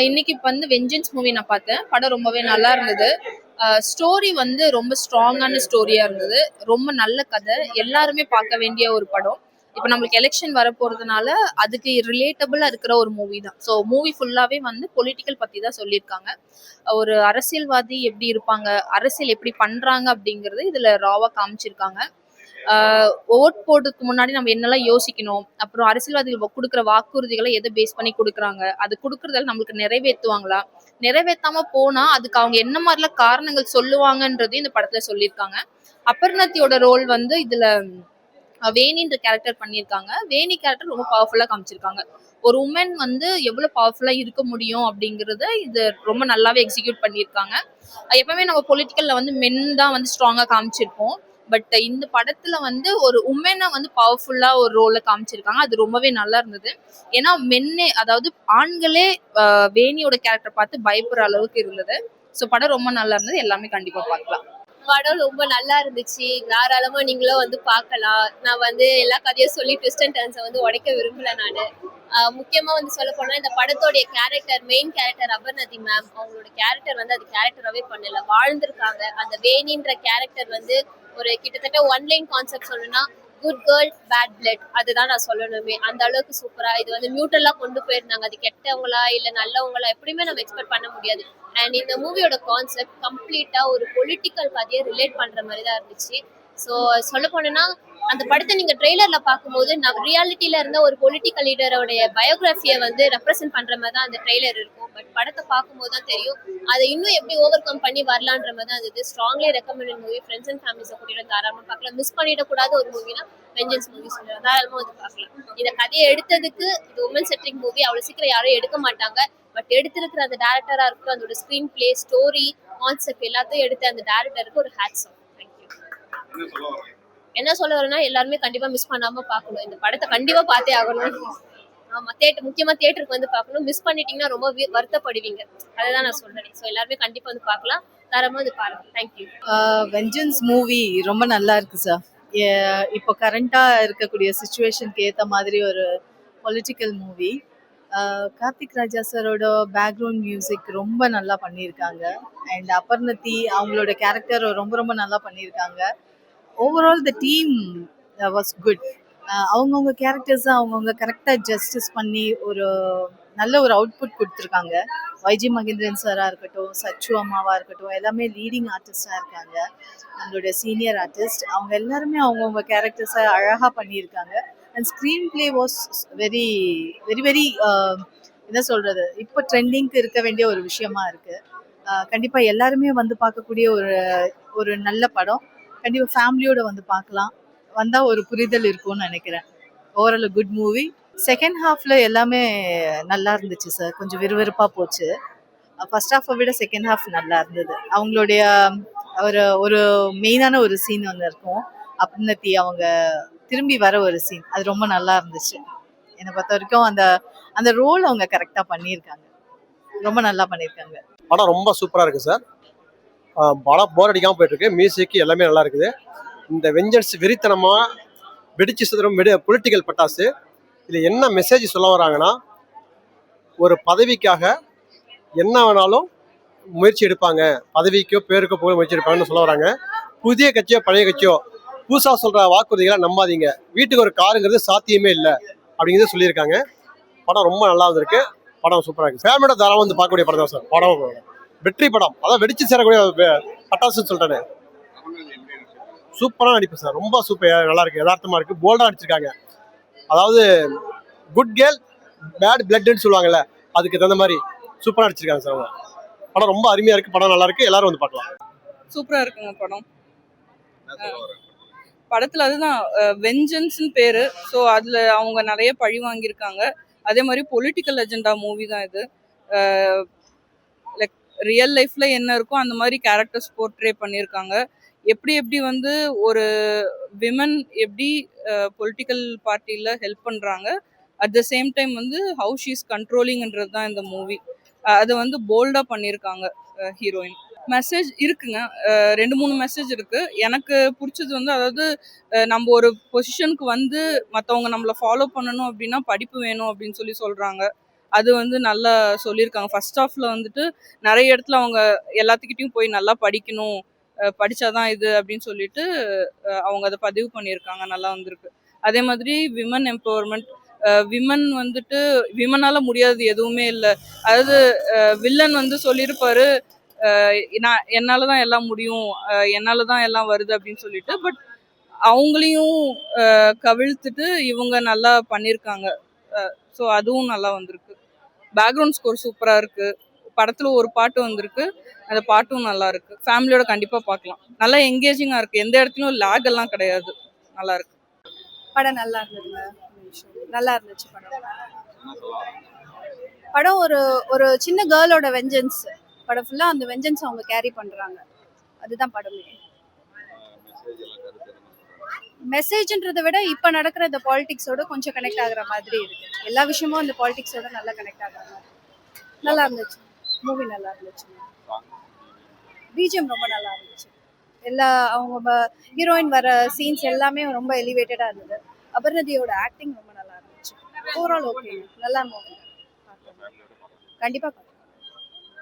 இன்னைக்கு இப்ப வந்து வெஞ்சன்ஸ் மூவி நான் பார்த்தேன். படம் ரொம்பவே நல்லா இருந்தது. ஸ்டோரி வந்து ரொம்ப ஸ்ட்ராங்கான ஸ்டோரியா இருந்தது. ரொம்ப நல்ல கதை. எல்லாருமே பார்க்க வேண்டிய ஒரு படம். இப்ப நம்மளுக்கு எலெக்ஷன் வரப்போறதுனால அதுக்கு ரிலேட்டபிளா இருக்கிற ஒரு மூவி தான். ஸோ மூவி ஃபுல்லாவே வந்து பொலிட்டிக்கல் பத்தி தான் சொல்லியிருக்காங்க. ஒரு அரசியல்வாதி எப்படி இருப்பாங்க, அரசியல் எப்படி பண்றாங்க அப்படிங்கறது இதுல ராவா காமிச்சிருக்காங்க. ஓட் போடுறதுக்கு முன்னாடி நம்ம என்னெல்லாம் யோசிக்கணும், அப்புறம் அரசியல்வாதிகள் கொடுக்குற வாக்குறுதிகளை எதை பேஸ் பண்ணி கொடுக்குறாங்க, அது கொடுக்கறதால நம்மளுக்கு நிறைவேற்றுவாங்களா, நிறைவேற்றாம போனா அதுக்கு அவங்க என்ன மாதிரிலாம் காரணங்கள் சொல்லுவாங்கன்றதையும் இந்த படத்துல சொல்லியிருக்காங்க. அபர்ணத்தியோட ரோல் வந்து இதுல வேணின்ற கேரக்டர் பண்ணியிருக்காங்க. வேணி கேரக்டர் ரொம்ப பவர்ஃபுல்லா காமிச்சிருக்காங்க. ஒரு உமன் வந்து எவ்வளவு பவர்ஃபுல்லா இருக்க முடியும் அப்படிங்கறத இது ரொம்ப நல்லாவே எக்ஸிக்யூட் பண்ணியிருக்காங்க. எப்பவுமே நம்ம பொலிட்டிக்கல்ல வந்து மென் தான் வந்து ஸ்ட்ராங்கா காமிச்சிருப்போம். பட் இந்த படத்துல வந்து ஒரு உமனை வந்து பவர்ஃபுல்லா ஒரு ரோல காமிச்சிருக்காங்க. அது ரொம்பவே நல்லா இருந்தது. ஏன்னா மென்னே, அதாவது ஆண்களே வேணியோட கேரக்டர் பார்த்து பயப்படுற அளவுக்கு இருந்தது. ஸோ படம் ரொம்ப நல்லா இருந்தது. எல்லாமே கண்டிப்பா பார்க்கலாம். படம் ரொம்ப நல்லா இருந்துச்சு. தாராளமா நீங்களும் வந்து பார்க்கலாம். நான் வந்து எல்லா கதையும் சொல்லி ட்விஸ்ட் அண்ட் டர்ன்ஸை வந்து உடைக்க விரும்பல நானு. முக்கியமா வந்து சொல்ல போனா இந்த படத்தோடைய character, main character Aparnathi ma'am, அவங்களோட கேரக்டர் வந்து அது கேரக்டராகவே பண்ணல, வாழ்ந்திருக்காங்க. அந்த வேணின்ற கேரக்டர் வந்து ஒரு கிட்டத்தட்ட ஒன்லைன் கான்செப்ட் சொல்லணும்னா குட் கேர்ள் பேட் பிளட், அதுதான் நான் சொல்லணுமே. அந்த அளவுக்கு சூப்பரா இது வந்து நியூட்ரலா கொண்டு போயிருந்தாங்க. அது கெட்டவங்களா இல்ல நல்லவங்களா எப்படியுமே நம்ம எக்ஸ்பெக்ட் பண்ண முடியாது. அண்ட் இந்த மூவியோட கான்செப்ட் கம்ப்ளீட்டா ஒரு பொலிட்டிக்கல் கதையை ரிலேட் பண்ற மாதிரி தான் இருந்துச்சு. ஸோ சொல்ல போனோம்னா அந்த படத்தை நீங்க ட்ரெய்லர்ல பார்க்கும்போது ரியாலிட்டியில இருந்த ஒரு பொலிட்டிக்கல் லீடரோடைய பயோகிராஃபியை வந்து ரெப்ரசென்ட் பண்ற மாதிரி தான் அந்த ட்ரெய்லர் இருக்கும். பட் படத்தை பார்க்கும்போது தான் தெரியும் அதை இன்னும் எப்படி ஓவர் கம் பண்ணி வரலான்ற மாதிரி தான் இருந்தது. Strongly recommended movie. Friends and ஃபேமிலிஸை கூட்டிட்டு தாராளமாக பார்க்கலாம். மிஸ் பண்ணிடக்கூடாத ஒரு மூவினா வெஞ்சன்ஸ் மூவி சொல்லுவாங்க. தாராளமாக வந்து பார்க்கலாம். இந்த கதையை எடுத்ததுக்கு இது உமன் சென்ட்ரிக் மூவி, அவ்வளோ சீக்கிரம் யாரும் எடுக்க மாட்டாங்க. பட் எடுத்திருக்கிற அந்த டேரக்டரா இருக்கட்டும், அதோட ஸ்கிரீன் பிளே, ஸ்டோரி, கான்செப்ட் எல்லாத்தையும் எடுத்த அந்த டேரக்டருக்கு ஒரு ஹேட்ஸ் ஆஃப். தேங்க்யூ. என்ன சொல்ல வரேன்னா எல்லாருமே கண்டிப்பா மிஸ் பண்ணாம பார்க்கணும். இந்த படத்தை கண்டிப்பா பார்த்தே ஆகணும். ஆமா, முக்கியமா தியேட்டருக்கு வந்து பார்க்கணும். மிஸ் பண்ணிட்டீங்கன்னா ரொம்ப வருத்தப்படுவீங்க. அதுதான் நான் சொல்றேன். ஸோ எல்லாருமே கண்டிப்பா வந்து பார்க்கலாம். தரமா வந்து பாருங்க. தேங்க்யூ. வெஞ்சன்ஸ் மூவி ரொம்ப நல்லா இருக்கு சார். இப்போ கரண்டா இருக்கக்கூடிய சுச்சுவேஷனுக்கு ஏற்ற மாதிரி ஒரு பொலிட்டிக்கல் மூவி. கார்த்திக் ராஜா சாரோட பேக்ரவுண்ட் மியூசிக் ரொம்ப நல்லா பண்ணியிருக்காங்க. அண்ட் அபர்ணதி அவங்களோட கேரக்டர் ரொம்ப ரொம்ப நல்லா பண்ணியிருக்காங்க. Overall the team was good. அவங்கவுங்க கேரக்டர்ஸை அவங்கவுங்க கரெக்டாக ஜஸ்டிஸ் பண்ணி ஒரு நல்ல ஒரு அவுட்புட் கொடுத்துருக்காங்க. வைஜி மகேந்திரன் சாராக இருக்கட்டும், சச்சு அம்மாவாக இருக்கட்டும், எல்லாமே லீடிங் ஆர்டிஸ்டாக இருக்காங்க. நம்மளுடைய சீனியர் ஆர்டிஸ்ட் அவங்க எல்லாருமே அவங்கவுங்க கேரக்டர்ஸை அழகாக பண்ணியிருக்காங்க. And screen play was very very very என்ன சொல்கிறது, இப்போ ட்ரெண்டிங்க்கு இருக்க வேண்டிய ஒரு விஷயமா இருக்குது. கண்டிப்பாக எல்லாருமே வந்து பார்க்கக்கூடிய ஒரு ஒரு நல்ல படம். கண்டிப்பாக ஃபேமிலியோடு வந்து பார்க்கலாம். வந்தால் ஒரு புரிதல் இருக்கும்னு நினைக்கிறேன். Overall good movie. செகண்ட் ஹாஃபில் எல்லாமே நல்லா இருந்துச்சு சார். கொஞ்சம் விறுவிறுப்பாக போச்சு. ஃபர்ஸ்ட் ஹாஃபை விட செகண்ட் ஹாஃப் நல்லா இருந்தது. அவங்களுடைய ஒரு மெயினான ஒரு சீன் ஒன்று இருக்கும். அப்னத்தி அவங்க திரும்பி வர ஒரு சீன், அது ரொம்ப நல்லா இருந்துச்சு. என்னை பொறுத்த வரைக்கும் அந்த அந்த ரோல் அவங்க கரெக்டாக பண்ணியிருக்காங்க. ரொம்ப நல்லா பண்ணியிருக்காங்க. படம் ரொம்ப சூப்பராக இருக்குது சார். படம் போர் அடிக்காமல் போயிட்டுருக்கு. மியூசிக் எல்லாமே நல்லா இருக்குது. இந்த வெஞ்சன்ஸ் வெறித்தனமாக வெடிச்சு சுதரம் பொலிட்டிக்கல் பட்டாசு. இதில் என்ன மெசேஜ் சொல்ல வராங்கன்னா, ஒரு பதவிக்காக என்ன வேணாலும் முயற்சி எடுப்பாங்க, பதவிக்கோ பேருக்கோ போக முயற்சி எடுப்பாங்கன்னு சொல்ல வராங்க. புதிய கட்சியோ பழைய கட்சியோ புதுசாக சொல்கிற வாக்குறுதிகளை நம்பாதீங்க, வீட்டுக்கு ஒரு காருங்கிறது சாத்தியமே இல்லை அப்படிங்கிறத சொல்லியிருக்காங்க. படம் ரொம்ப நல்லா வந்திருக்கு. படம் சூப்பராக இருக்குது. ஃபேமிலியோட தாராளமாக வந்து பார்க்கக்கூடிய படம் தான் சார். படம் வெற்றி படம், அதான் வெடிச்சு சேரக்கூடிய பட்டாசுன்னு சொல்லிட்டேன். சூப்பராக நடிப்பு சார். ரொம்ப சூப்பர், நல்லா இருக்கு, யதார்த்தமாக இருக்குது, போல்டாக நடிச்சிருக்காங்க. அதாவது குட் கேர்ள் பேட் பிளட்னு சொல்லுவாங்கல்ல, அதுக்கு தகுந்த மாதிரி சூப்பராக நடிச்சிருக்காங்க சார். படம் ரொம்ப அருமையாக இருக்குது. படம் நல்லா இருக்குது. எல்லாரும் வந்து பார்க்கலாம். சூப்பராக இருக்குங்க படம். படத்தில் அதுதான் வெஞ்சன்ஸ்னு பேர். ஸோ அதில் அவங்க நிறைய பழி வாங்கியிருக்காங்க. அதே மாதிரி பொலிட்டிக்கல் அஜெண்டா மூவி தான் இது. லைக் ரியல் லைஃப்பில் என்ன இருக்கோ அந்த மாதிரி கேரக்டர்ஸ் போர்ட்ரே பண்ணியிருக்காங்க. எப்படி எப்படி வந்து ஒரு விமன் எப்படி பொலிட்டிக்கல் பார்ட்டியில் ஹெல்ப் பண்ணுறாங்க, அட் த சேம் டைம் வந்து ஹவு ஷீ இஸ் கண்ட்ரோலிங்ன்றது தான் இந்த மூவி. அதை வந்து போல்டாக பண்ணியிருக்காங்க ஹீரோயின். மெசேஜ் இருக்குங்க, 2-3 மெசேஜ் இருக்கு. எனக்கு பிடிச்சது வந்து, அதாவது நம்ம ஒரு பொசிஷனுக்கு வந்து மற்றவங்க நம்மளை ஃபாலோ பண்ணணும் அப்படின்னா படிப்பு வேணும் அப்படின்னு சொல்லி சொல்றாங்க. அது வந்து நல்லா சொல்லியிருக்காங்க. ஃபர்ஸ்ட் ஹாஃப்ல வந்துட்டு நிறைய இடத்துல அவங்க எல்லாத்துக்கிட்டையும் போய் நல்லா படிக்கணும், படிச்சாதான் இது அப்படின்னு சொல்லிட்டு அவங்க அதை பதிவு பண்ணியிருக்காங்க. நல்லா வந்திருக்கு. அதே மாதிரி விமன் எம்பவர்மெண்ட், விமன் வந்துட்டு விமனால முடியாதது எதுவுமே இல்லை. அதாவது வில்லன் வந்து சொல்லியிருப்பாரு, நான் என்னாலதான் எல்லாம் முடியும், என்னாலதான் எல்லாம் வருது அப்படின்னு சொல்லிட்டு. பட் அவங்களையும் கவிழ்த்துட்டு இவங்க நல்லா பண்ணியிருக்காங்க. ஸோ அதுவும் நல்லா வந்திருக்கு. பேக்ரவுண்ட் ஸ்கோர் சூப்பரா இருக்கு. படத்துல ஒரு பாட்டு வந்திருக்கு, அந்த பாட்டும் நல்லா இருக்கு. ஃபேமிலியோட கண்டிப்பா பார்க்கலாம். நல்லா எங்கேஜிங்கா இருக்கு. எந்த இடத்துலயும் லேக் எல்லாம் கிடையாது. நல்லா இருக்கு. படம் நல்லா இருந்ததுங்க. நல்லா இருந்துச்சு படம். படம் ஒரு ஒரு சின்ன கேர்ளோட வெஞ்சன்ஸ். படம் ஃபுல்லா அந்த வெஞ்சன்ஸ் அவங்க கேரி பண்றாங்க. அதுதான் படமே. மெசேஜ்ன்றதை விட இப்ப நடக்கிற இந்த பாலிடிக்ஸோட கொஞ்சம் கனெக்ட் ஆகுற மாதிரி இருக்கு. எல்லா விஷயமும் அந்த பாலிடிக்ஸோட நல்லா கனெக்ட் ஆகுற மாதிரி. நல்லா இருந்துச்சு. மூவி நல்லா இருந்துச்சு. பிஜிஎம் ரொம்ப நல்லா இருந்துச்சு. எல்லா அவங்க ஹீரோயின் வர சீன்ஸ் எல்லாமே ரொம்ப எலிவேட்டடா இருந்தது. அபர்ணதியோட ஆக்டிங் ரொம்ப நல்லா இருந்துச்சு. ஓவரால் ஓகே, நல்லா மூவி. கண்டிப்பா